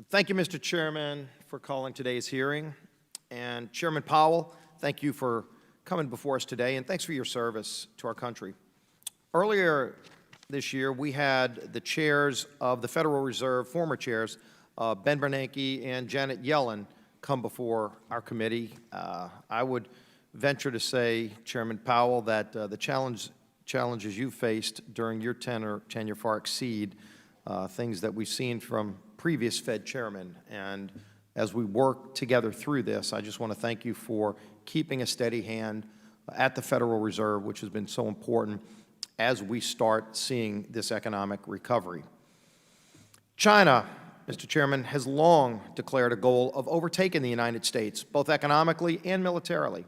Thank you, Mr. Chairman, for calling today's hearing. And Chairman Powell, thank you for coming before us today, and thanks for your service to our country. Earlier this year, we had the chairs of the Federal Reserve, former chairs, Ben Bernanke and Janet Yellen, come before our committee. I would venture to say, Chairman Powell, that the challenges you faced during your tenure far exceed things that we've seen from previous Fed chairmen. And as we work together through this, I just want to thank you for keeping a steady hand at the Federal Reserve, which has been so important as we start seeing this economic recovery. China, Mr. Chairman, has long declared a goal of overtaking the United States, both economically and militarily.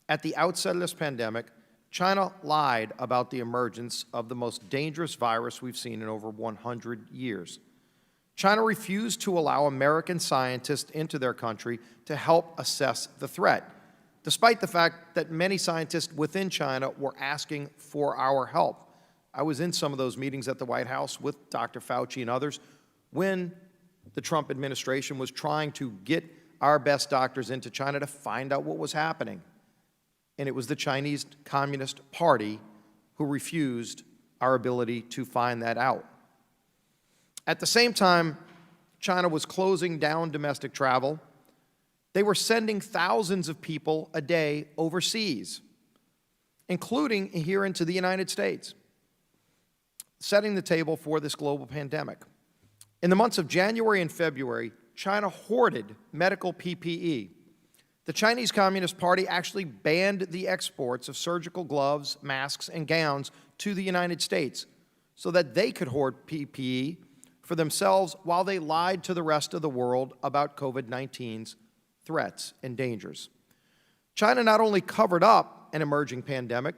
At the outset of this pandemic, China lied about the emergence of the most dangerous virus we've seen in over 100 years. China refused to allow American scientists into their country to help assess the threat, despite the fact that many scientists within China were asking for our help. I was in some of those meetings at the White House with Dr. Fauci and others when the Trump administration was trying to get our best doctors into China to find out what was happening. And it was the Chinese Communist Party who refused our ability to find that out. At the same time, China was closing down domestic travel. They were sending thousands of people a day overseas, including here into the United States, setting the table for this global pandemic. In the months of January and February, China hoarded medical PPE. The Chinese Communist Party actually banned the exports of surgical gloves, masks, and gowns to the United States so that they could hoard PPE for themselves while they lied to the rest of the world about COVID-19's threats and dangers. China not only covered up an emerging pandemic,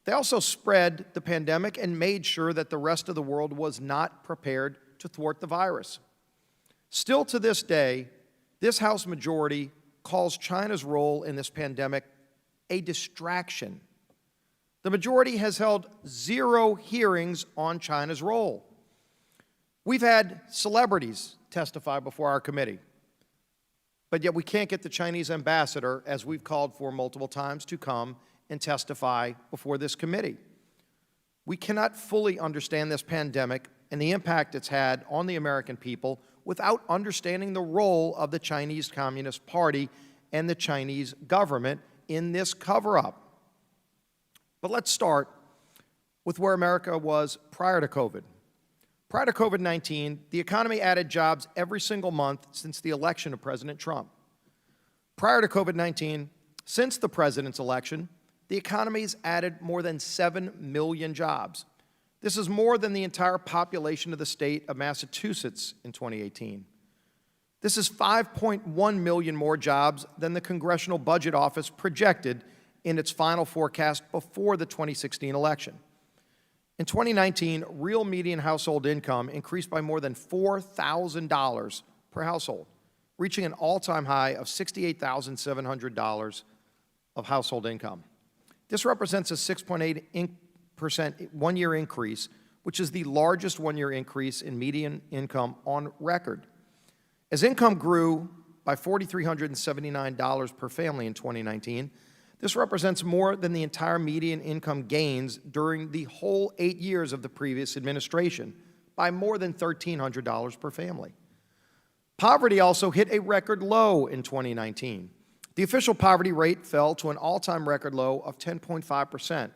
they also spread the pandemic and made sure that the rest of the world was not prepared to thwart the virus. Still to this day, this House majority calls China's role in this pandemic a distraction. The majority has held 0 hearings on China's role. We've had celebrities testify before our committee, but yet we can't get the Chinese ambassador, as we've called for multiple times, to come and testify before this committee. We cannot fully understand this pandemic and the impact it's had on the American people without understanding the role of the Chinese Communist Party and the Chinese government in this cover-up. But let's start with where America was prior to COVID. Prior to COVID-19, the economy added jobs every single month since the election of President Trump. Prior to COVID-19, since the president's election, the economy's added more than 7 million jobs. This is more than the entire population of the state of Massachusetts in 2018. This is 5.1 million more jobs than the Congressional Budget Office projected in its final forecast before the 2016 election. In 2019, real median household income increased by more than $4,000 per household, reaching an all-time high of $68,700 of household income. This represents a 6.8% one-year increase, which is the largest one-year increase in median income on record. As income grew by $4,379 per family in 2019, this represents more than the entire median income gains during the whole 8 years of the previous administration, by more than $1,300 per family. Poverty also hit a record low in 2019. The official poverty rate fell to an all-time record low of 10.5%,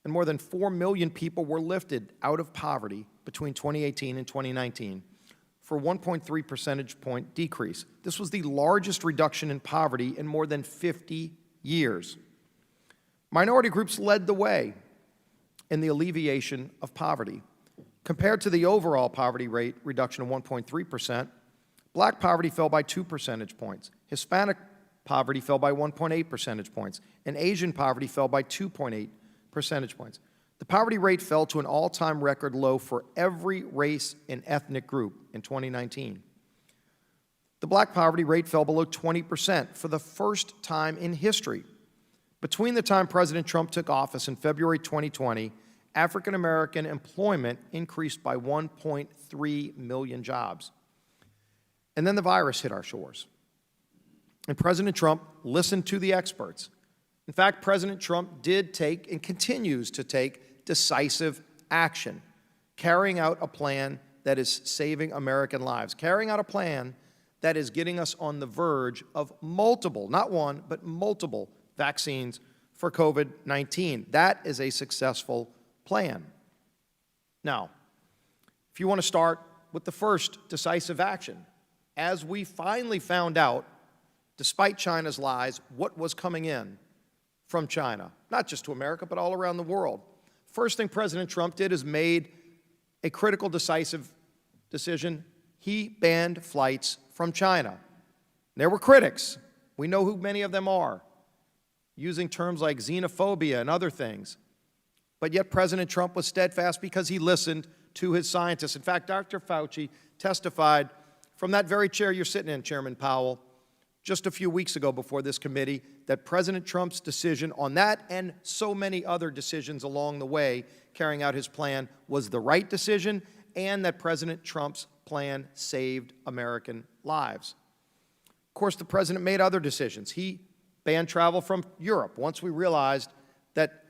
and more than 4 million people were lifted out of poverty between 2018 and 2019 for a 1.3 percentage point decrease. This was the largest reduction in poverty in more than 50 years. Minority groups led the way in the alleviation of poverty. Compared to the overall poverty rate reduction of 1.3%, Black poverty fell by 2 percentage points, Hispanic poverty fell by 1.8 percentage points, and Asian poverty fell by 2.8 percentage points. The poverty rate fell to an all-time record low for every race and ethnic group in 2019. The Black poverty rate fell below 20% for the first time in history. Between the time President Trump took office in February 2020, African American employment increased by 1.3 million jobs. And then the virus hit our shores. And President Trump listened to the experts. In fact, President Trump did take and continues to take decisive action, carrying out a plan that is saving American lives, carrying out a plan that is getting us on the verge of multiple, not one, but multiple vaccines for COVID-19. That is a successful plan. Now, if you want to start with the first decisive action, as we finally found out, despite China's lies, what was coming in from China, not just to America, but all around the world. First thing President Trump did is made a critical, decisive decision. He banned flights from China. There were critics. We know who many of them are, using terms like xenophobia and other things. But yet President Trump was steadfast because he listened to his scientists. In fact, Dr. Fauci testified from that very chair you're sitting in, Chairman Powell, just a few weeks ago before this committee, that President Trump's decision on that and so many other decisions along the way carrying out his plan was the right decision, and that President Trump's plan saved American lives. Of course, the president made other decisions. He banned travel from Europe once we realized that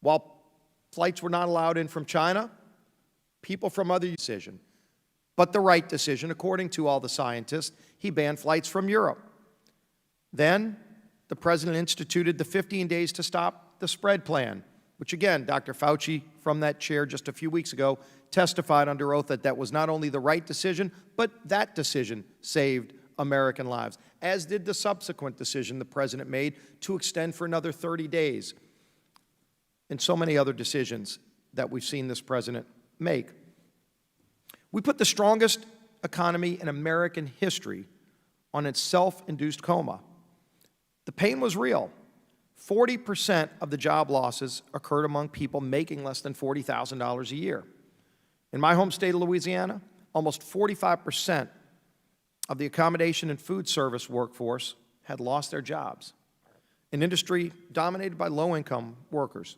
while flights were not allowed in from China, people from other decision. But the right decision, according to all the scientists, he banned flights from Europe. Then the president instituted the 15 days to stop the spread plan, which again, Dr. Fauci from that chair just a few weeks ago testified under oath that that was not only the right decision, but that decision saved American lives, as did the subsequent decision the president made to extend for another 30 days, and so many other decisions that we've seen this president make. We put the strongest economy in American history on its self-induced coma. The pain was real. 40% of the job losses occurred among people making less than $40,000 a year. In my home state of Louisiana, almost 45% of the accommodation and food service workforce had lost their jobs, an industry dominated by low-income workers.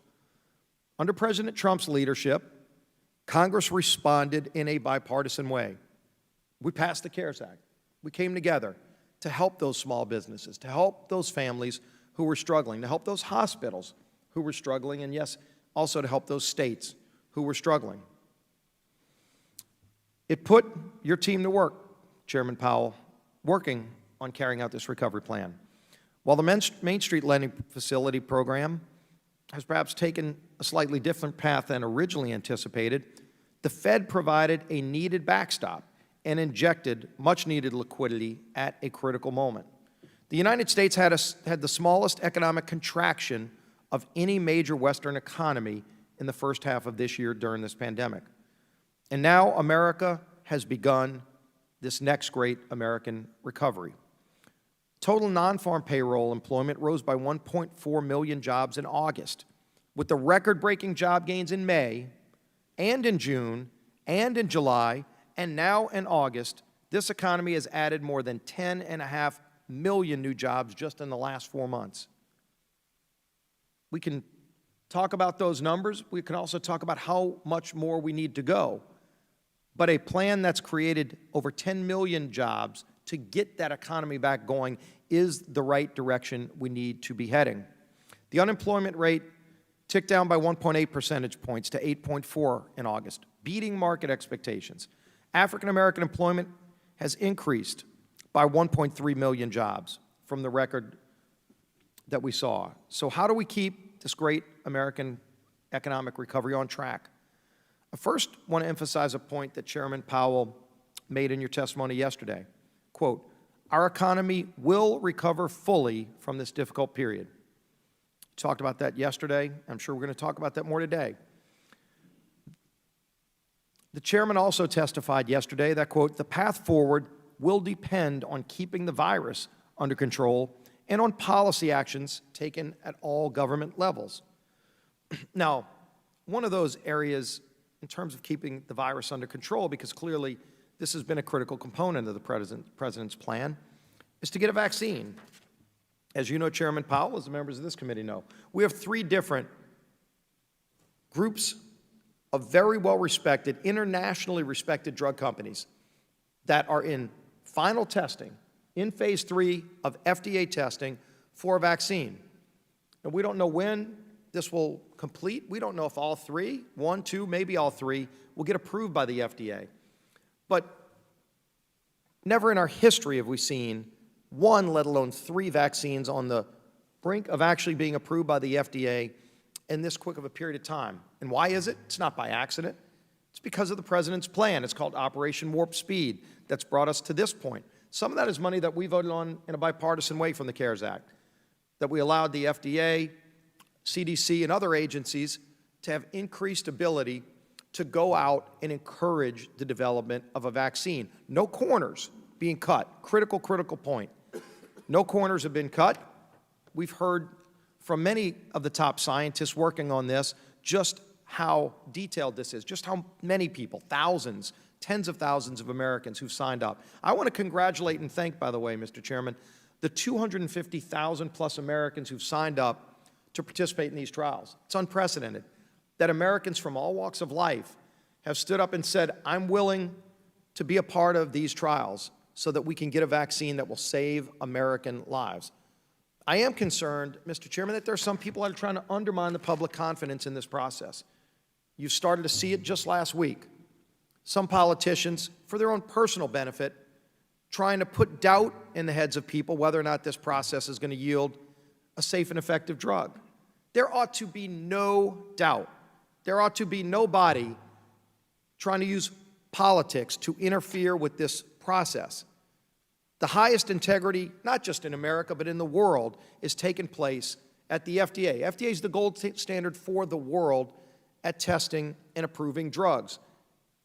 Under President Trump's leadership, Congress responded in a bipartisan way. We passed the CARES Act. We came together to help those small businesses, to help those families who were struggling, to help those hospitals who were struggling, and yes, also to help those states who were struggling. It put your team to work, Chairman Powell, working on carrying out this recovery plan. While the Main Street Lending Facility program has perhaps taken a slightly different path than originally anticipated, the Fed provided a needed backstop and injected much-needed liquidity at a critical moment. The United States had the smallest economic contraction of any major Western economy in the first half of this year during this pandemic. And now America has begun this next great American recovery. Total non-farm payroll employment rose by 1.4 million jobs in August, with the record-breaking job gains in May and in June and in July, and now in August. This economy has added more than 10.5 million new jobs just in the last 4 months. We can talk about those numbers. We can also talk about how much more we need to go. But a plan that's created over 10 million jobs to get that economy back going is the right direction we need to be heading. The unemployment rate ticked down by 1.8 percentage points to 8.4 in August, beating market expectations. African American employment has increased by 1.3 million jobs from the record that we saw. So how do we keep this great American economic recovery on track? I first want to emphasize a point that Chairman Powell made in your testimony yesterday. Quote, "Our economy will recover fully from this difficult period." Talked about that yesterday. I'm sure we're going to talk about that more today. The chairman also testified yesterday that, quote, "The path forward will depend on keeping the virus under control and on policy actions taken at all government levels." Now, one of those areas in terms of keeping the virus under control, because clearly this has been a critical component of the president's plan, is to get a vaccine. As you know, Chairman Powell, as the members of this committee know, we have 3 different groups of very well-respected, internationally respected drug companies that are in final testing in phase 3 of FDA testing for a vaccine. And we don't know when this will complete. We don't know if all 3, 1, 2, maybe all 3, will get approved by the FDA. But never in our history have we seen 1, let alone 3 vaccines on the brink of actually being approved by the FDA in this quick of a period of time. And why is it? It's not by accident. It's because of the president's plan. It's called Operation Warp Speed that's brought us to this point. Some of that is money that we voted on in a bipartisan way from the CARES Act, that we allowed the FDA, CDC, and other agencies to have increased ability to go out and encourage the development of a vaccine. No corners being cut. Critical point. No corners have been cut. We've heard from many of the top scientists working on this just how detailed this is, just how many people, thousands, tens of thousands of Americans who've signed up. I want to congratulate and thank, by the way, Mr. Chairman, the 250,000 plus Americans who've signed up to participate in these trials. It's unprecedented that Americans from all walks of life have stood up and said, I'm willing to be a part of these trials so that we can get a vaccine that will save American lives. I am concerned, Mr. Chairman, that there are some people that are trying to undermine the public confidence in this process. You've started to see it just last week. Some politicians, for their own personal benefit, trying to put doubt in the heads of people whether or not this process is going to yield a safe and effective drug. There ought to be no doubt. There ought to be nobody trying to use politics to interfere with this process. The highest integrity, not just in America, but in the world, is taking place at the FDA. FDA is the gold standard for the world at testing and approving drugs.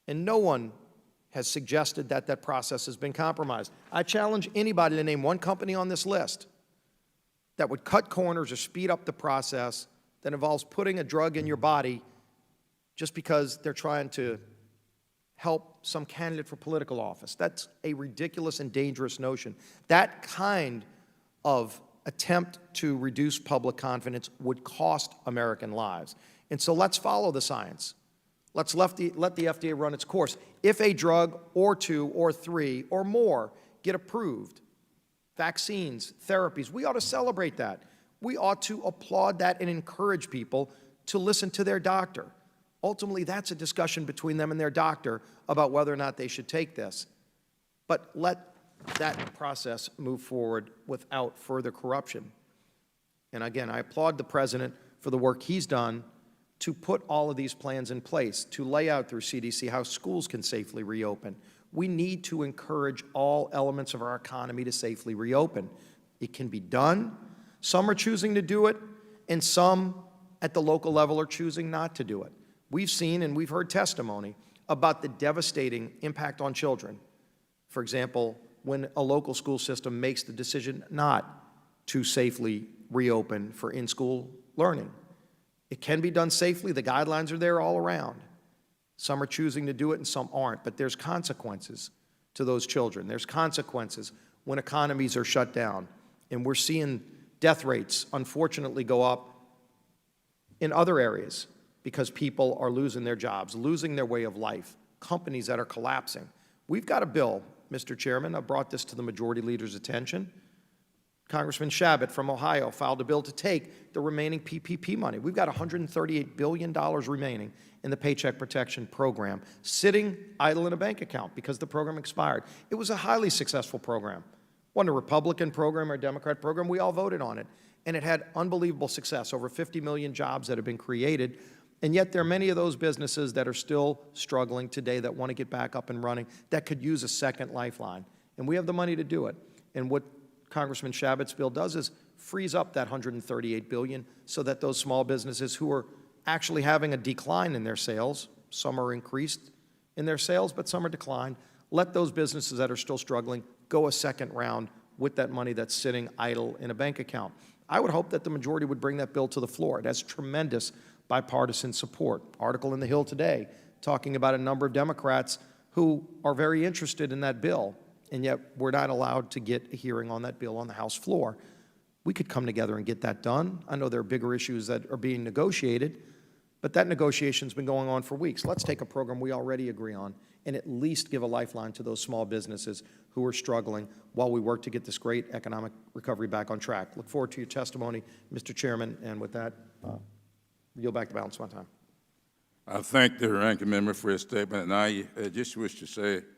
And no one has suggested that that process has been compromised. I challenge anybody to name one company on this list that would cut corners or speed up the process that involves putting a drug in your body just because they're trying to help some candidate for political office. That's a ridiculous and dangerous notion. That kind of attempt to reduce public confidence would cost American lives. And so let's follow the science. Let's let the FDA run its course. If a drug or 2 or 3 or more get approved, vaccines, therapies, we ought to celebrate that. We ought to applaud that and encourage people to listen to their doctor. Ultimately, that's a discussion between them and their doctor about whether or not they should take this. But let that process move forward without further corruption. And again, I applaud the President for the work he's done to put all of these plans in place, to lay out through CDC how schools can safely reopen. We need to encourage all elements of our economy to safely reopen. It can be done. Some are choosing to do it, and some at the local level are choosing not to do it. We've seen and we've heard testimony about the devastating impact on children. For example, when a local school system makes the decision not to safely reopen for in-school learning. It can be done safely. The guidelines are there all around. Some are choosing to do it and some aren't, but there's consequences to those children. There's consequences when economies are shut down. And we're seeing death rates, unfortunately, go up in other areas because people are losing their jobs, losing their way of life, companies that are collapsing. We've got a bill, Mr. Chairman. I brought this to the majority leader's attention. Congressman Shabbat from Ohio filed a bill to take the remaining PPP money. We've got $138 billion remaining in the Paycheck Protection Program, sitting idle in a bank account because the program expired. It was a highly successful program. Wasn't a Republican program or a Democrat program. We all voted on it. And it had unbelievable success, over 50 million jobs that have been created. And yet there are many of those businesses that are still struggling today that want to get back up and running that could use a second lifeline. And we have the money to do it. And what Congressman Shabbat's bill does is frees up that $138 billion so that those small businesses who are actually having a decline in their sales, some are increased in their sales, but some are declined, let those businesses that are still struggling go a second round with that money that's sitting idle in a bank account. I would hope that the majority would bring that bill to the floor. It has tremendous bipartisan support. Article in the Hill today talking about a number of Democrats who are very interested in that bill, and yet we're not allowed to get a hearing on that bill on the House floor. We could come together and get that done. I know there are bigger issues that are being negotiated, but that negotiation's been going on for weeks. Let's take a program we already agree on and at least give a lifeline to those small businesses who are struggling while we work to get this great economic recovery back on track. Look forward to your testimony, Mr. Chairman, and with that, yield back the balance of my time. I thank the ranking member for his statement, and I just wish to say